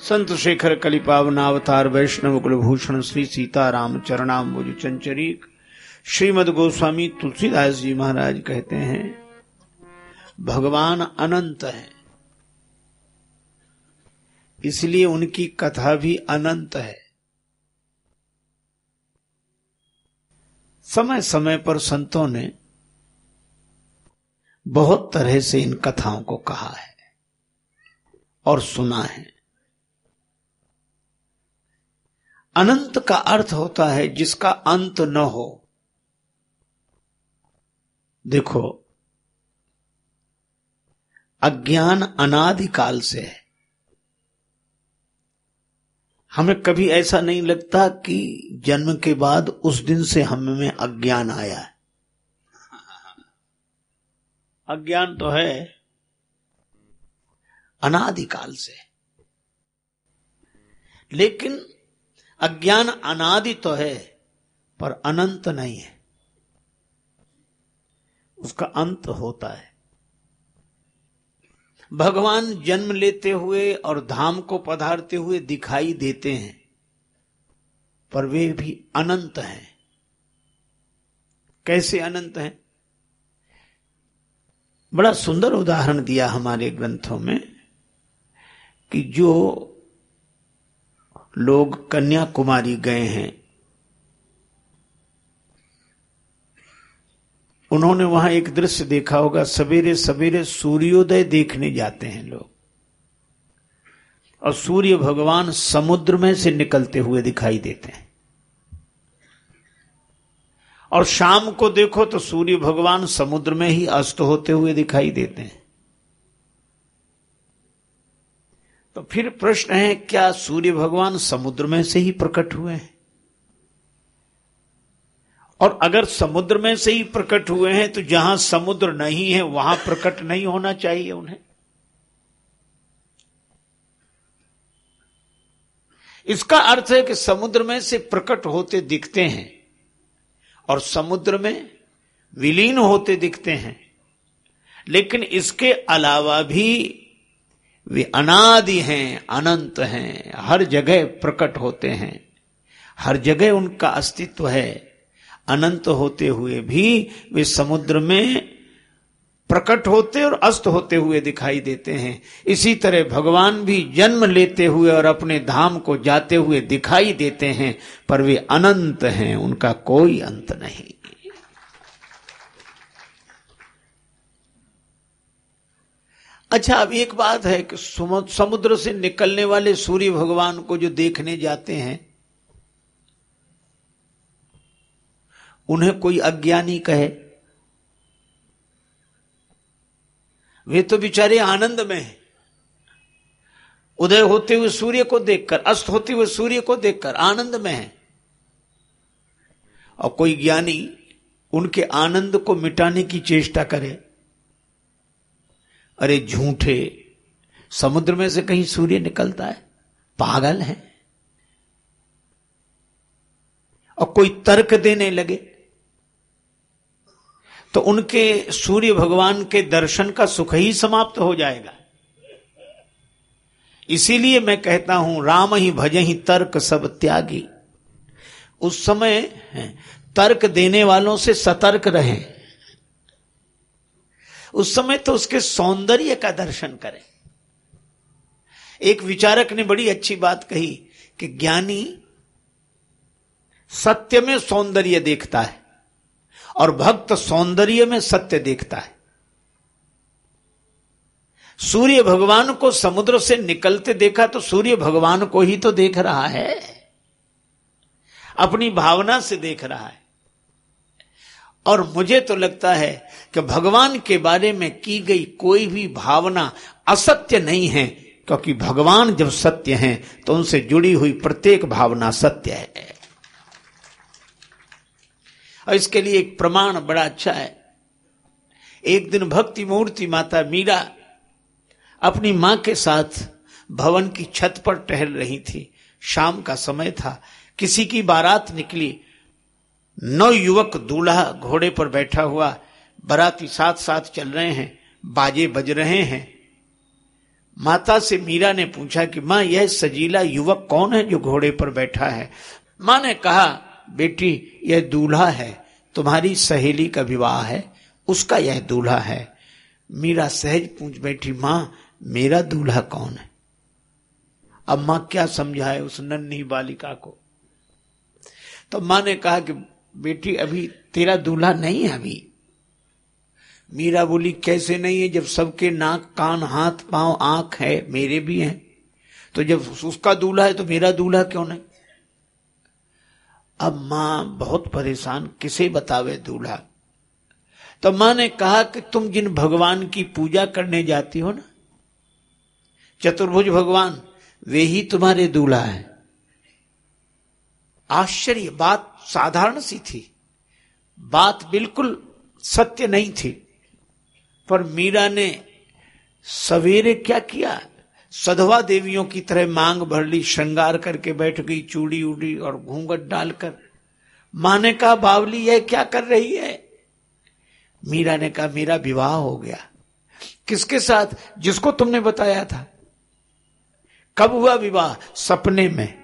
संत शेखर कलिपावनावतार वैष्णव कुलभूषण श्री सीताराम चरणाम्बुज चंचरीक श्रीमद गोस्वामी तुलसीदास जी महाराज कहते हैं, भगवान अनंत है, इसलिए उनकी कथा भी अनंत है। समय समय पर संतों ने बहुत तरह से इन कथाओं को कहा है और सुना है। अनंत का अर्थ होता है जिसका अंत न हो। देखो, अज्ञान अनादिकाल से है। हमें कभी ऐसा नहीं लगता कि जन्म के बाद उस दिन से हमें अज्ञान आया है। अज्ञान तो है अनादिकाल से, लेकिन अज्ञान अनादि तो है पर अनंत नहीं है, उसका अंत होता है। भगवान जन्म लेते हुए और धाम को पधारते हुए दिखाई देते हैं, पर वे भी अनंत हैं। कैसे अनंत हैं? बड़ा सुंदर उदाहरण दिया हमारे ग्रंथों में कि जो लोग कन्याकुमारी गए हैं, उन्होंने वहां एक दृश्य देखा होगा। सवेरे सवेरे सूर्योदय देखने जाते हैं लोग, और सूर्य भगवान समुद्र में से निकलते हुए दिखाई देते हैं। और शाम को देखो तो सूर्य भगवान समुद्र में ही अस्त होते हुए दिखाई देते हैं। तो फिर प्रश्न है, क्या सूर्य भगवान समुद्र में से ही प्रकट हुए हैं? और अगर समुद्र में से ही प्रकट हुए हैं तो जहां समुद्र नहीं है वहां प्रकट नहीं होना चाहिए उन्हें? इसका अर्थ है कि समुद्र में से प्रकट होते दिखते हैं और समुद्र में विलीन होते दिखते हैं, लेकिन इसके अलावा भी वे अनादि हैं, अनंत हैं, हर जगह प्रकट होते हैं, हर जगह उनका अस्तित्व है। अनंत होते हुए भी वे समुद्र में प्रकट होते और अस्त होते हुए दिखाई देते हैं। इसी तरह भगवान भी जन्म लेते हुए और अपने धाम को जाते हुए दिखाई देते हैं, पर वे अनंत हैं, उनका कोई अंत नहीं। अच्छा, अब एक बात है कि समुद्र से निकलने वाले सूर्य भगवान को जो देखने जाते हैं, उन्हें कोई अज्ञानी कहे, वे तो बेचारे आनंद में हैं। उदय होते हुए सूर्य को देखकर, अस्त होते हुए सूर्य को देखकर आनंद में हैं। और कोई ज्ञानी उनके आनंद को मिटाने की चेष्टा करे, अरे झूठे, समुद्र में से कहीं सूर्य निकलता है? पागल है। और कोई तर्क देने लगे तो उनके सूर्य भगवान के दर्शन का सुख ही समाप्त हो जाएगा। इसीलिए मैं कहता हूं, राम ही भजहि तर्क सब त्यागी। उस समय तर्क देने वालों से सतर्क रहें। उस समय तो उसके सौंदर्य का दर्शन करें। एक विचारक ने बड़ी अच्छी बात कही कि ज्ञानी सत्य में सौंदर्य देखता है और भक्त सौंदर्य में सत्य देखता है। सूर्य भगवान को समुद्र से निकलते देखा तो सूर्य भगवान को ही तो देख रहा है, अपनी भावना से देख रहा है। और मुझे तो लगता है कि भगवान के बारे में की गई कोई भी भावना असत्य नहीं है, क्योंकि भगवान जब सत्य हैं तो उनसे जुड़ी हुई प्रत्येक भावना सत्य है। और इसके लिए एक प्रमाण बड़ा अच्छा है। एक दिन भक्ति मूर्ति माता मीरा अपनी मां के साथ भवन की छत पर टहल रही थी। शाम का समय था, किसी की बारात निकली। 9 युवक दूल्हा घोड़े पर बैठा हुआ, बाराती साथ साथ चल रहे हैं, बाजे बज रहे हैं। माता से मीरा ने पूछा कि मां, यह सजीला युवक कौन है जो घोड़े पर बैठा है? मां ने कहा, बेटी यह दूल्हा है, तुम्हारी सहेली का विवाह है, उसका यह दूल्हा है। मीरा सहज पूछ बैठी, मां मेरा दूल्हा कौन है? अब मां क्या समझाए उस नन्ही बालिका को। तो मां ने कहा कि बेटी अभी तेरा दूल्हा नहीं है अभी। मीरा बोली, कैसे नहीं है? जब सबके नाक कान हाथ पांव आंख है, मेरे भी हैं, तो जब उसका दूल्हा है तो मेरा दूल्हा क्यों नहीं? अब मां बहुत परेशान, किसे बतावे दूल्हा। तो मां ने कहा कि तुम जिन भगवान की पूजा करने जाती हो ना, चतुर्भुज भगवान, वे ही तुम्हारे दूल्हा है। आश्चर्य, बात साधारण सी थी, बात बिल्कुल सत्य नहीं थी, पर मीरा ने सवेरे क्या किया, सधवा देवियों की तरह मांग भर ली, श्रृंगार करके बैठ गई, चूड़ी उड़ी और घूंघट डालकर। मां ने कहा, बावली यह क्या कर रही है? मीरा ने कहा, मेरा विवाह हो गया। किसके साथ? जिसको तुमने बताया था। कब हुआ विवाह? सपने में।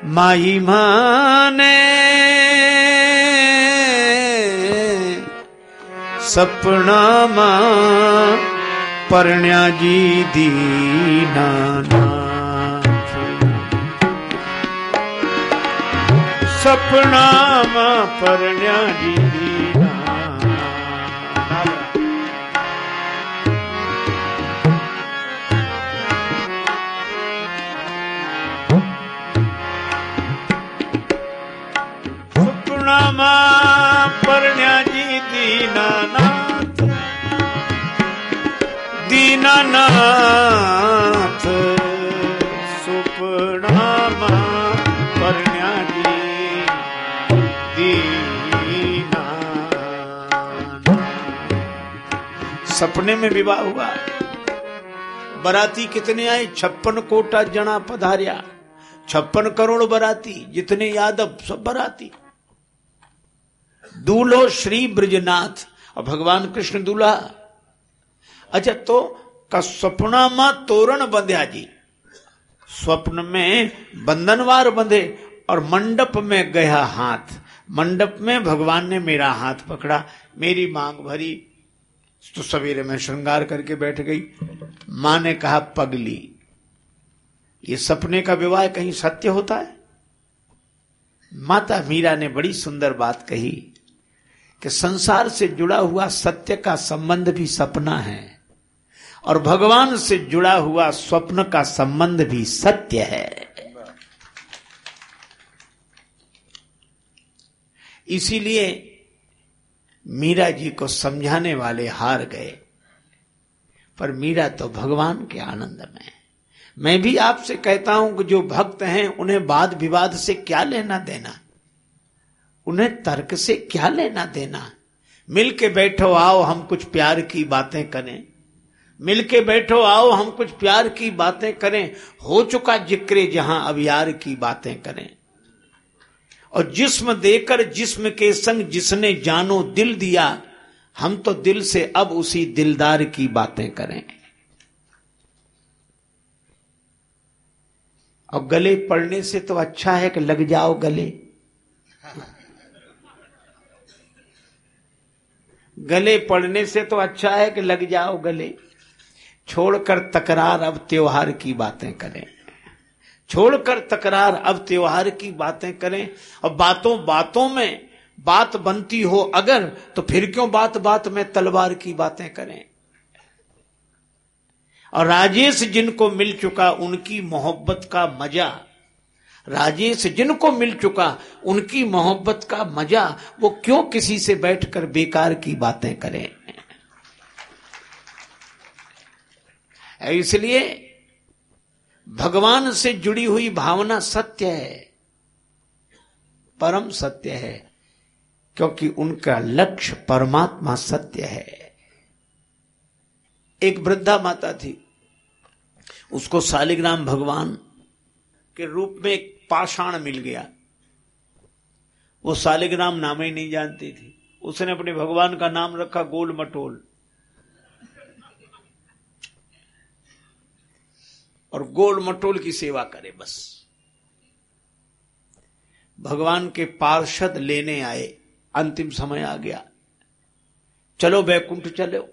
माई माने सपना मां परण्या जी दीनानाथ, सपना मां परण्या जी दीनानाथ। सपना मां परण्या जी दीनानाथ, दीनानाथ सुपना मां परण्या जी दीनानाथ। सपने में विवाह हुआ। बराती कितने आए? 56 कोटा जना पधार्या। 56 करोड़ बराती, जितने यादव सब बराती। दूल्हो श्री ब्रजनाथ और भगवान कृष्ण दूल्हा। अच्छा, तो का सपना मां तोरण बंध्या जी, स्वप्न में बंधनवार बंधे और मंडप में गया हाथ। मंडप में भगवान ने मेरा हाथ पकड़ा, मेरी मांग भरी, तो सवेरे में श्रृंगार करके बैठ गई। मां ने कहा, पगली, ये सपने का विवाह कहीं सत्य होता है? माता मीरा ने बड़ी सुंदर बात कही कि संसार से जुड़ा हुआ सत्य का संबंध भी सपना है, और भगवान से जुड़ा हुआ स्वप्न का संबंध भी सत्य है। इसीलिए मीरा जी को समझाने वाले हार गए, पर मीरा तो भगवान के आनंद में। मैं भी आपसे कहता हूं कि जो भक्त हैं उन्हें वाद विवाद से क्या लेना देना, उन्हें तर्क से क्या लेना देना। मिल के बैठो, आओ हम कुछ प्यार की बातें करें, मिल के बैठो, आओ हम कुछ प्यार की बातें करें। हो चुका जिक्र जहां, अब यार की बातें करें। और जिस्म देकर जिस्म के संग जिसने जानो दिल दिया, हम तो दिल से अब उसी दिलदार की बातें करें। और गले पड़ने से तो अच्छा है कि लग जाओ गले। गले पड़ने से तो अच्छा है कि लग जाओ गले। छोड़कर तकरार, अब त्योहार की बातें करें। छोड़कर तकरार, अब त्योहार की बातें करें। और बातों बातों में बात बनती हो अगर, तो फिर क्यों बात बात में तलवार की बातें करें। और राजेश जिनको मिल चुका उनकी मोहब्बत का मजा, राजेश जिनको मिल चुका उनकी मोहब्बत का मजा, वो क्यों किसी से बैठकर बेकार की बातें करें। इसलिए भगवान से जुड़ी हुई भावना सत्य है, परम सत्य है, क्योंकि उनका लक्ष्य परमात्मा सत्य है। एक वृद्धा माता थी, उसको शालिग्राम भगवान के रूप में एक पाषाण मिल गया। वो शालिग्राम नाम ही नहीं जानती थी, उसने अपने भगवान का नाम रखा गोल मटोल। और गोल मटोल की सेवा करे बस। भगवान के पार्षद लेने आए, अंतिम समय आ गया, चलो बैकुंठ चलो।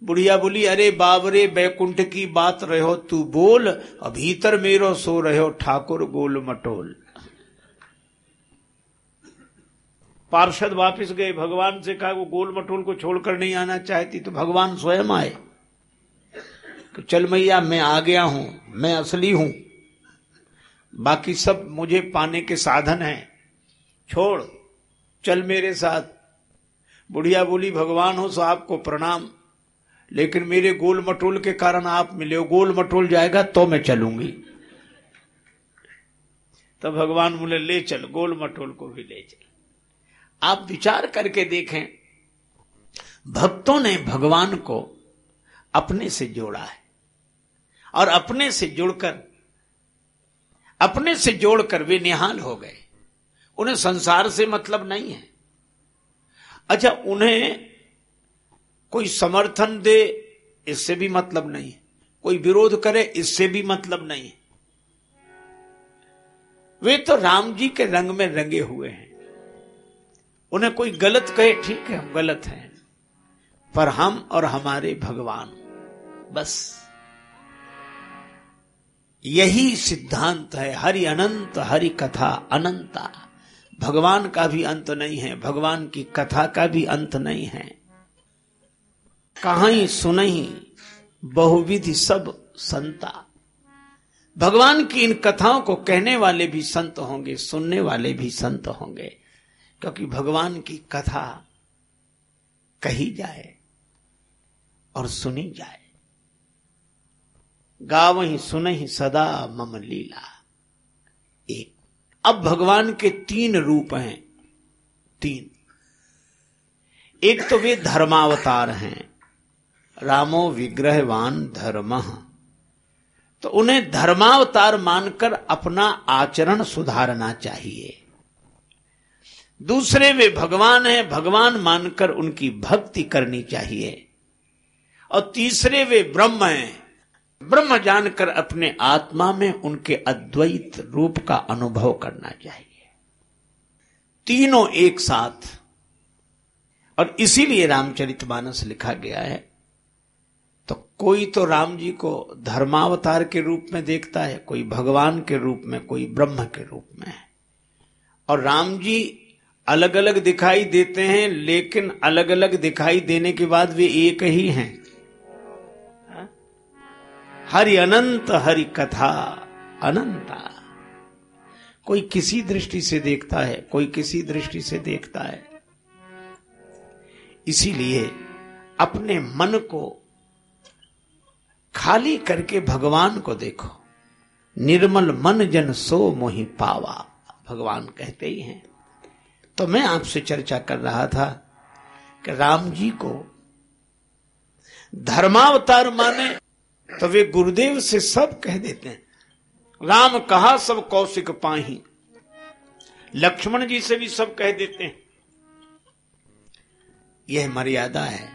बुढ़िया बोली, अरे बाबरे बैकुंठ की बात रहो तू बोल, अब भीतर मेरो सो रहो ठाकुर गोल मटोल। पार्षद वापस गए, भगवान से कहा वो गोल मटोल को छोड़कर नहीं आना चाहती, तो भगवान स्वयं आए कि चल मैया मैं आ गया हूं, मैं असली हूं, बाकी सब मुझे पाने के साधन हैं, छोड़ चल मेरे साथ। बुढ़िया बोली, भगवान हो सो आपको प्रणाम, लेकिन मेरे गोल मटोल के कारण आप मिले हो, गोल मटोल जाएगा तो मैं चलूंगी। तब भगवान बोले, ले चल, गोल मटोल को भी ले चल। आप विचार करके देखें, भक्तों ने भगवान को अपने से जोड़ा है, और अपने से जोड़कर वे निहाल हो गए। उन्हें संसार से मतलब नहीं है। अच्छा, उन्हें कोई समर्थन दे इससे भी मतलब नहीं है, कोई विरोध करे इससे भी मतलब नहीं है। वे तो राम जी के रंग में रंगे हुए हैं। उन्हें कोई गलत कहे, ठीक है हम गलत हैं, पर हम और हमारे भगवान, बस यही सिद्धांत है। हरि अनंत, हरि कथा अनंता। भगवान का भी अंत नहीं है, भगवान की कथा का भी अंत नहीं है। कहां सुनहि बहुविधि सब संता। भगवान की इन कथाओं को कहने वाले भी संत होंगे, सुनने वाले भी संत होंगे, क्योंकि भगवान की कथा कही जाए और सुनी जाए। गावहि सुनहि सदा मम लीला। एक, अब भगवान के 3 रूप हैं, 3। एक तो वे धर्मावतार हैं, रामो विग्रहवान धर्मः, तो उन्हें धर्मावतार मानकर अपना आचरण सुधारना चाहिए। दूसरे वे भगवान हैं, भगवान मानकर उनकी भक्ति करनी चाहिए। और तीसरे वे ब्रह्म हैं, ब्रह्म जानकर अपने आत्मा में उनके अद्वैत रूप का अनुभव करना चाहिए। तीनों एक साथ। और इसीलिए रामचरितमानस लिखा गया है। तो कोई तो राम जी को धर्मावतार के रूप में देखता है, कोई भगवान के रूप में, कोई ब्रह्म के रूप में। और राम जी अलग अलग दिखाई देते हैं, लेकिन अलग अलग दिखाई देने के बाद वे एक ही हैं। हरि अनंत, हरि कथा अनंता। कोई किसी दृष्टि से देखता है, कोई किसी दृष्टि से देखता है। इसीलिए अपने मन को खाली करके भगवान को देखो। निर्मल मन जन सो मोहि पावा, भगवान कहते ही हैं। तो मैं आपसे चर्चा कर रहा था कि राम जी को धर्मावतार माने तो वे गुरुदेव से सब कह देते हैं। राम कहा सब कौशिक पाही, लक्ष्मण जी से भी सब कह देते हैं। यह मर्यादा है।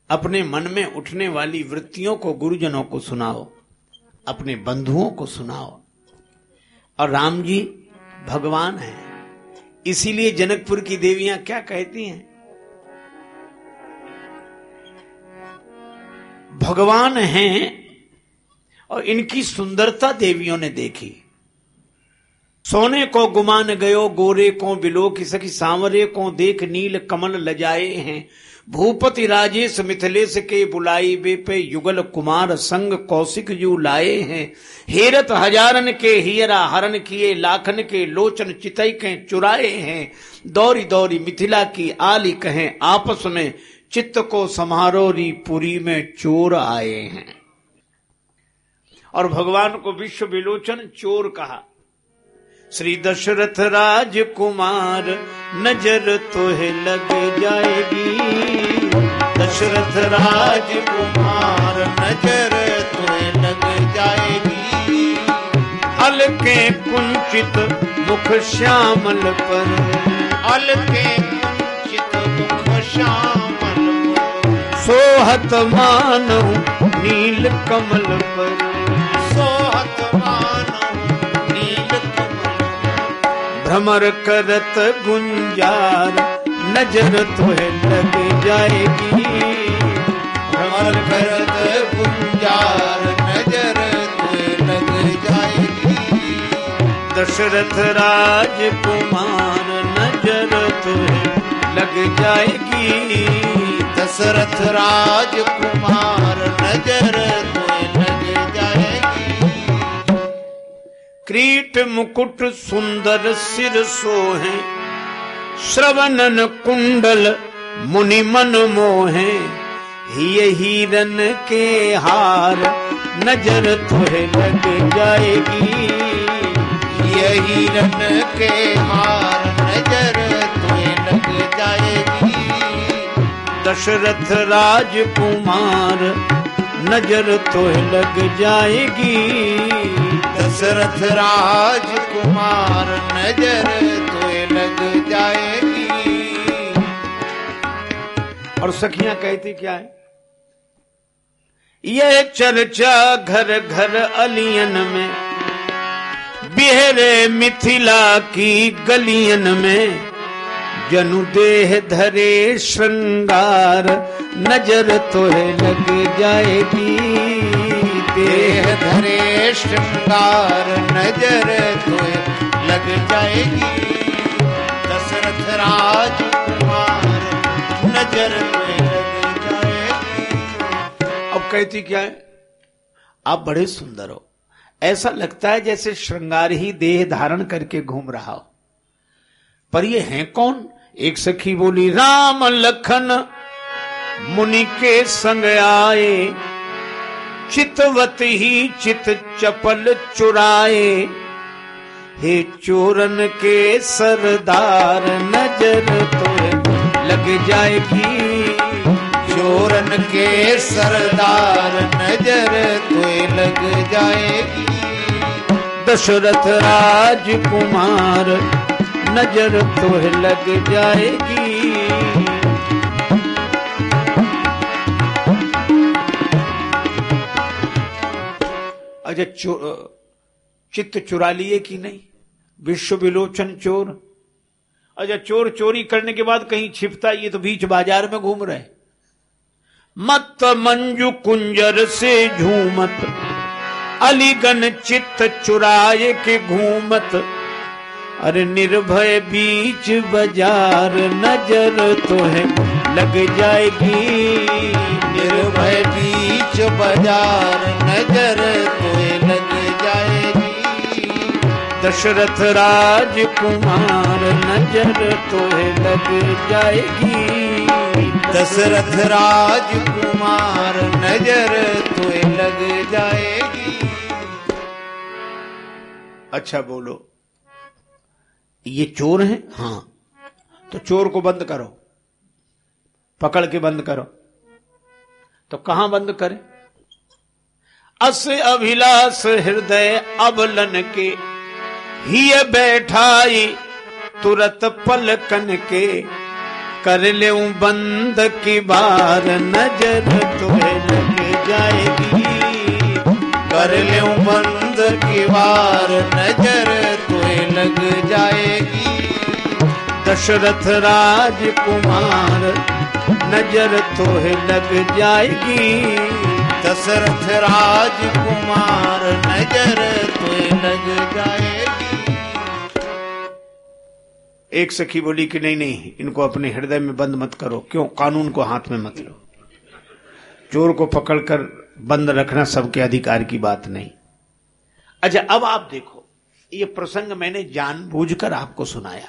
अपने मन में उठने वाली वृत्तियों को गुरुजनों को सुनाओ, अपने बंधुओं को सुनाओ। और राम जी भगवान हैं, इसीलिए जनकपुर की देवियां क्या कहती हैं? भगवान हैं और इनकी सुंदरता देवियों ने देखी। सोने को गुमान गयो गोरे को बिलो की सखी, सांवरे को देख नील कमल लजाए हैं। भूपति राजेश मिथिलेश के बुलाई बे पे युगल कुमार संग कौशिक जू लाए हैं। हेरत हजारन के हियरा हरण किए, लाखन के लोचन चितई के चुराए हैं। दौरी दौरी मिथिला की आली कहें, आपस में चित्त को समारोरी पुरी में चोर आए हैं। और भगवान को विश्व विलोचन चोर कहा। श्री दशरथ राजकुमार नजर तोहे लग जाएगी, दशरथ राजकुमार नजर तोहे लग जाएगी। अलके कुंचित मुख श्यामल पर, अलके कुंचित मुख श्यामल पर। सोहत मानव नील कमल पर, सोहत भ्रमर करत गुंजार नजर तोहे लग जाएगी। भ्रमर करत गुंजार नजर तोहे लग जाएगी। दशरथ राजकुमार नजर तोहे लग जाएगी। दशरथ राजकुमार नजर तोहे लग जाएगी। क्रीट मुकुट सुंदर सिर सोहे श्रवणन कुंडल मुनि मन मोहे। ये हीरन के हार नजर तोहे लग जाएगी। ये हीरन के हार नजर तोहे लग जाएगी। दशरथ राजकुमार नजर तोहे लग जाएगी। दशरथ राजकुमार नजर तोहे लग जाएगी। और सखियां कहती क्या है? ये चर्चा घर घर अलियन में बिहरे मिथिला की गलियन में। जनु देह धरे श्रृंगार नजर तोहे लग जाएगी। देह धरे श्रृंगार नजर तोहे लग जाएगी। दशरथ राजकुमार नजर तोहे लग जाएगी। अब कहती क्या है? आप बड़े सुंदर हो, ऐसा लगता है जैसे श्रृंगार ही देह धारण करके घूम रहा हो। पर ये हैं कौन? एक सखी बोली, राम लखन मुनि के संग आए। चितवत ही चित चपल चुराए। हे चोरन के सरदार नजर तोहे लग जाएगी। चोरन के सरदार नजर तोहे लग जाएगी। दशरथ राजकुमार नजर तोहे लग जाएगी। अच्छा, चित्त चुरा लिए कि नहीं? विश्व विलोचन चोर। अच्छा, चोर चोरी करने के बाद कहीं छिपता, ये तो बीच बाजार में घूम रहे। मत मंजू कुंजर से झूमत अलीगन चित्त चुराए के घूमत। अरे निर्भय बीच बाजार नजर तोहे लग जाएगी। निर्भय बीच बाजार नजर तोहे लग जाएगी। दशरथ राजकुमार नजर तोहे लग जाएगी। दशरथ राजकुमार नजर तोहे लग जाएगी। अच्छा बोलो, ये चोर हैं? हाँ, तो चोर को बंद करो, पकड़ के बंद करो। तो कहां बंद करें? अस अभिलाष हृदय अबलन के ही बैठाई तुरत पलकन के। कर ले बंद की बार नजर तोहे लग जाएगी। कर ले बंद की बार नजर तोहे लग जाएगी। दशरथ राजकुमार नजर तोहे लग जाएगी। दशरथ राजकुमार नजर तोहे लग जाएगी। एक सखी बोली कि नहीं नहीं, इनको अपने हृदय में बंद मत करो। क्यों? कानून को हाथ में मत लो। चोर को पकड़कर बंद रखना सबके अधिकार की बात नहीं। अच्छा, अब आप देखो, ये प्रसंग मैंने जानबूझकर आपको सुनाया।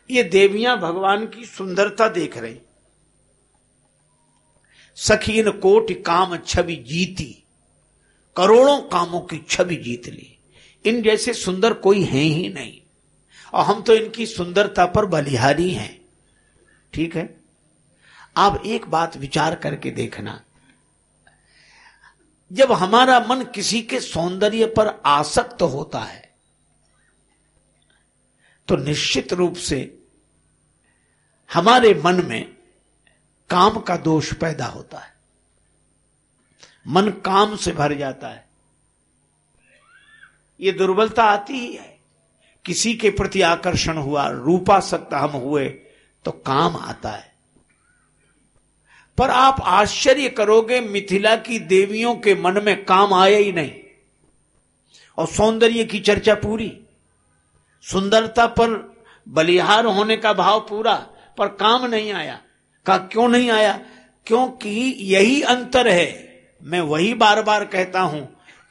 ये देवियां भगवान की सुंदरता देख रही। सखीन कोटि काम छवि जीती, करोड़ों कामों की छवि जीत ली। इन जैसे सुंदर कोई है ही नहीं, और हम तो इनकी सुंदरता पर बलिहारी हैं। ठीक है, आप एक बात विचार करके देखना, जब हमारा मन किसी के सौंदर्य पर आसक्त होता है तो निश्चित रूप से हमारे मन में काम का दोष पैदा होता है। मन काम से भर जाता है। ये दुर्बलता आती ही है किसी के प्रति आकर्षण हुआ, रूपासक्त हम हुए, तो काम आता है। पर आप आश्चर्य करोगे, मिथिला की देवियों के मन में काम आया ही नहीं, और सौंदर्य की चर्चा पूरी, सुंदरता पर बलिहार होने का भाव पूरा, पर काम नहीं आया। का क्यों नहीं आया? क्योंकि यही अंतर है। मैं वही बार बार कहता हूं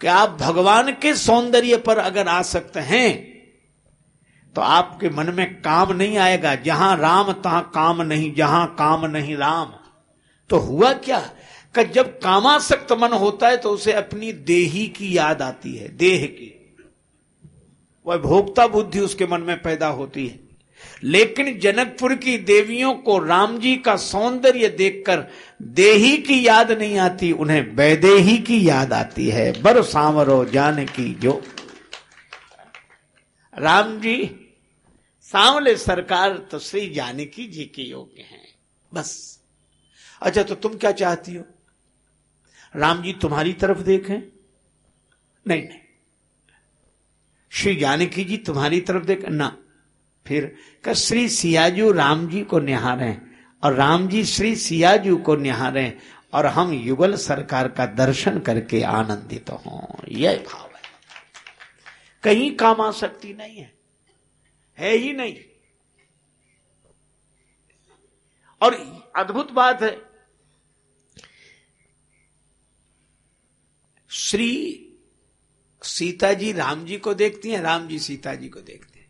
कि आप भगवान के सौंदर्य पर अगर आसक्त हैं तो आपके मन में काम नहीं आएगा। जहां राम तहां काम नहीं, जहां काम नहीं राम। तो हुआ क्या कि जब कामासक्त मन होता है तो उसे अपनी देही की याद आती है, देह की, वह भोक्ता बुद्धि उसके मन में पैदा होती है। लेकिन जनकपुर की देवियों को राम जी का सौंदर्य देखकर देही की याद नहीं आती, उन्हें वैदेही की याद आती है। बर सांवरो जानकी जो। राम जी सांवले सरकार तो श्री जानकी जी के योग्य हैं, बस। अच्छा, तो तुम क्या चाहती हो? राम जी तुम्हारी तरफ देखें? नहीं नहीं, श्री जानकी जी तुम्हारी तरफ देखें ना। फिर का श्री सियाजू राम जी को निहारें और राम जी श्री सियाजू को निहारें और हम युगल सरकार का दर्शन करके आनंदित हों, यह भाव है। कहीं कामासक्ति नहीं है ही नहीं। और अद्भुत बात है, श्री सीता जी राम जी को देखती हैं, राम जी सीता जी को देखते हैं,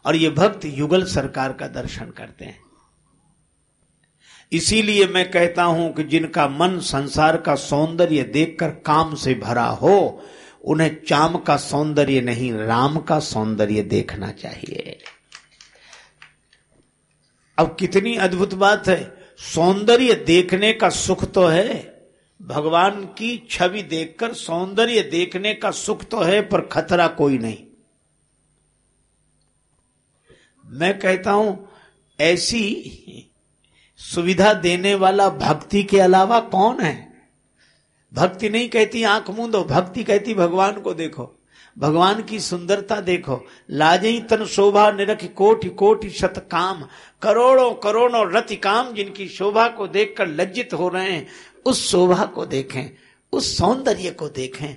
और ये भक्त युगल सरकार का दर्शन करते हैं। इसीलिए मैं कहता हूं कि जिनका मन संसार का सौंदर्य देखकर काम से भरा हो, उन्हें चाम का सौंदर्य नहीं, राम का सौंदर्य देखना चाहिए। अब कितनी अद्भुत बात है, सौंदर्य देखने का सुख तो है, भगवान की छवि देखकर सौंदर्य देखने का सुख तो है, पर खतरा कोई नहीं। मैं कहता हूं ऐसी सुविधा देने वाला भक्ति के अलावा कौन है? भक्ति नहीं कहती आंख मूंदो, भक्ति कहती भगवान को देखो, भगवान की सुंदरता देखो। लाजई तन शोभा निरख कोटि कोटि शत काम, करोड़ों करोड़ों रति काम जिनकी शोभा को देखकर लज्जित हो रहे हैं, उस शोभा को देखें, उस सौंदर्य को देखें।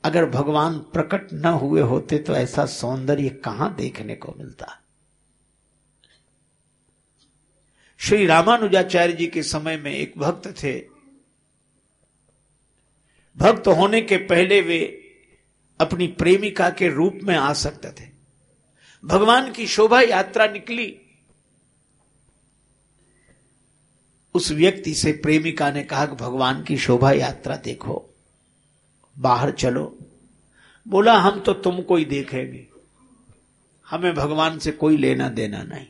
अगर भगवान प्रकट न हुए होते तो ऐसा सौंदर्य कहां देखने को मिलता। श्री रामानुजाचार्य जी के समय में एक भक्त थे। भक्त होने के पहले वे अपनी प्रेमिका के रूप में आ सकते थे। भगवान की शोभा यात्रा निकली, उस व्यक्ति से प्रेमिका ने कहा कि भगवान की शोभा यात्रा देखो, बाहर चलो। बोला हम तो तुमको ही देखेंगे, हमें भगवान से कोई लेना देना नहीं,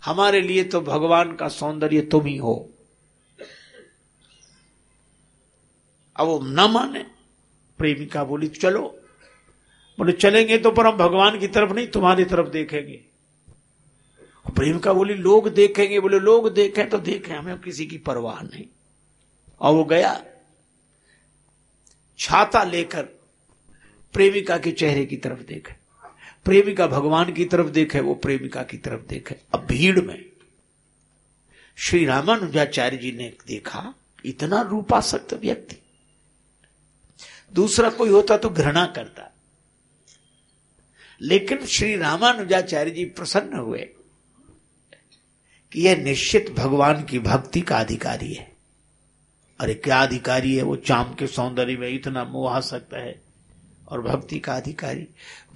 हमारे लिए तो भगवान का सौंदर्य तुम ही हो। अब वो न माने, प्रेमिका बोली चलो। बोले चलेंगे तो पर हम भगवान की तरफ नहीं तुम्हारी तरफ देखेंगे। प्रेमिका बोली लोग देखेंगे। बोले लोग देखें तो देखें, हमें किसी की परवाह नहीं। और वो गया छाता लेकर, प्रेमिका के चेहरे की तरफ देखे, प्रेमिका भगवान की तरफ देखे, वो प्रेमिका की तरफ देखे। अब भीड़ में श्री रामानुजाचार्य जी ने देखा इतना रूपासक्त व्यक्ति, दूसरा कोई होता तो घृणा करता, लेकिन श्री रामानुजाचार्य जी प्रसन्न हुए कि यह निश्चित भगवान की भक्ति का अधिकारी है। अरे क्या अधिकारी है, वो चाम के सौंदर्य में इतना मोह आ सकता है, और भक्ति का अधिकारी।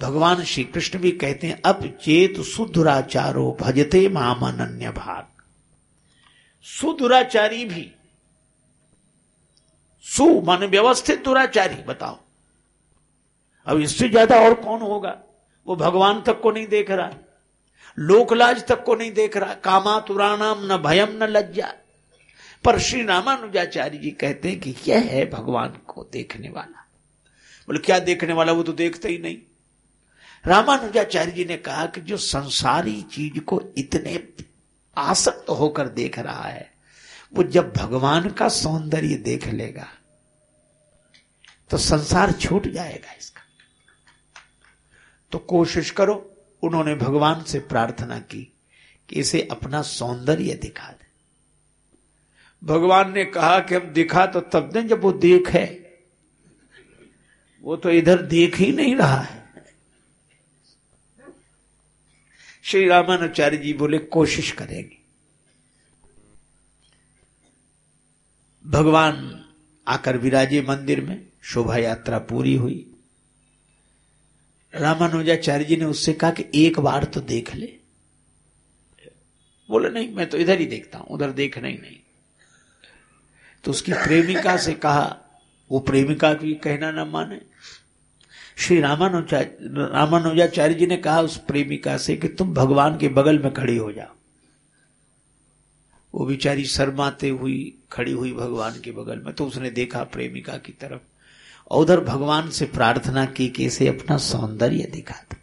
भगवान श्री कृष्ण भी कहते हैं अब चेत सुदुराचारो भजते माम अनन्य भाग। सुदुराचारी भी, सु माने व्यवस्थित दुराचारी, बताओ अब इससे ज्यादा और कौन होगा? वो भगवान तक को नहीं देख रहा, लोकलाज तक को नहीं देख रहा, कामातुराणाम न भयम न लज्जा। पर श्री रामानुजाचार्य जी कहते हैं कि यह है भगवान को देखने वाला। बोले क्या देखने वाला? वो तो देखते ही नहीं। रामानुजाचार्य जी ने कहा कि जो संसारी चीज को इतने आसक्त होकर देख रहा है, वो जब भगवान का सौंदर्य देख लेगा तो संसार छूट जाएगा इसका। तो कोशिश करो। उन्होंने भगवान से प्रार्थना की कि इसे अपना सौंदर्य दिखा दे। भगवान ने कहा कि हम दिखा तो तब दें जब वो देखे, वो तो इधर देख ही नहीं रहा है। श्री रामानुचार्य जी बोले कोशिश करेंगे। भगवान आकर विराजे मंदिर में, शोभा यात्रा पूरी हुई। रामानुजाचार्य जी ने उससे कहा कि एक बार तो देख ले। बोले नहीं, मैं तो इधर ही देखता हूं, उधर देखना ही नहीं। तो उसकी प्रेमिका से कहा, वो प्रेमिका भी कहना न माने। श्री रामानुजाचार्य जी ने कहा उस प्रेमिका से कि तुम भगवान के बगल में खड़ी हो जाओ। वो बेचारी शर्माते हुई खड़ी हुई भगवान के बगल में। तो उसने देखा प्रेमिका की तरफ और उधर भगवान से प्रार्थना की कि इसे अपना सौंदर्य दिखा दे।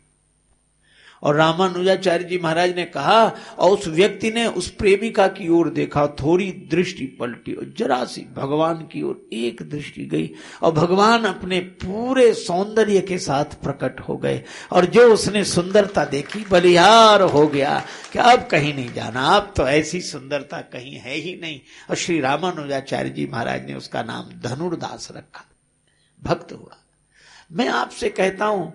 और रामानुजाचार्य जी महाराज ने कहा, और उस व्यक्ति ने उस प्रेमिका की ओर देखा, थोड़ी दृष्टि पलटी और जरा सी भगवान की ओर एक दृष्टि गई और भगवान अपने पूरे सौंदर्य के साथ प्रकट हो गए। और जो उसने सुंदरता देखी, बलिहार हो गया कि अब कहीं नहीं जाना, अब तो ऐसी सुंदरता कहीं है ही नहीं। और श्री रामानुजाचार्य जी महाराज ने उसका नाम धनुर्दास रखा, भक्त हुआ। मैं आपसे कहता हूं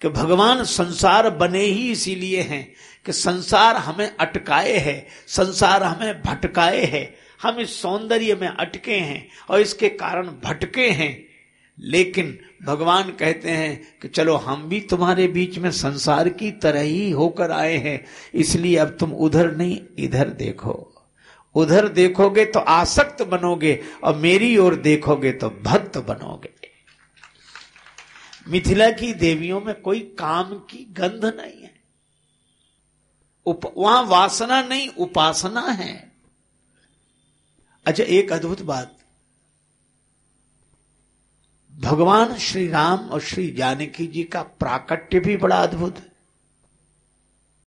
कि भगवान संसार बने ही इसीलिए हैं कि संसार हमें अटकाए है, संसार हमें भटकाए है। हम इस सौंदर्य में अटके हैं और इसके कारण भटके हैं। लेकिन भगवान कहते हैं कि चलो हम भी तुम्हारे बीच में संसार की तरह ही होकर आए हैं, इसलिए अब तुम उधर नहीं इधर देखो। उधर देखोगे तो आसक्त बनोगे और मेरी ओर देखोगे तो भक्त बनोगे। मिथिला की देवियों में कोई काम की गंध नहीं है, वहां वासना नहीं, उपासना है। अच्छा, एक अद्भुत बात, भगवान श्री राम और श्री जानकी जी का प्राकट्य भी बड़ा अद्भुत है।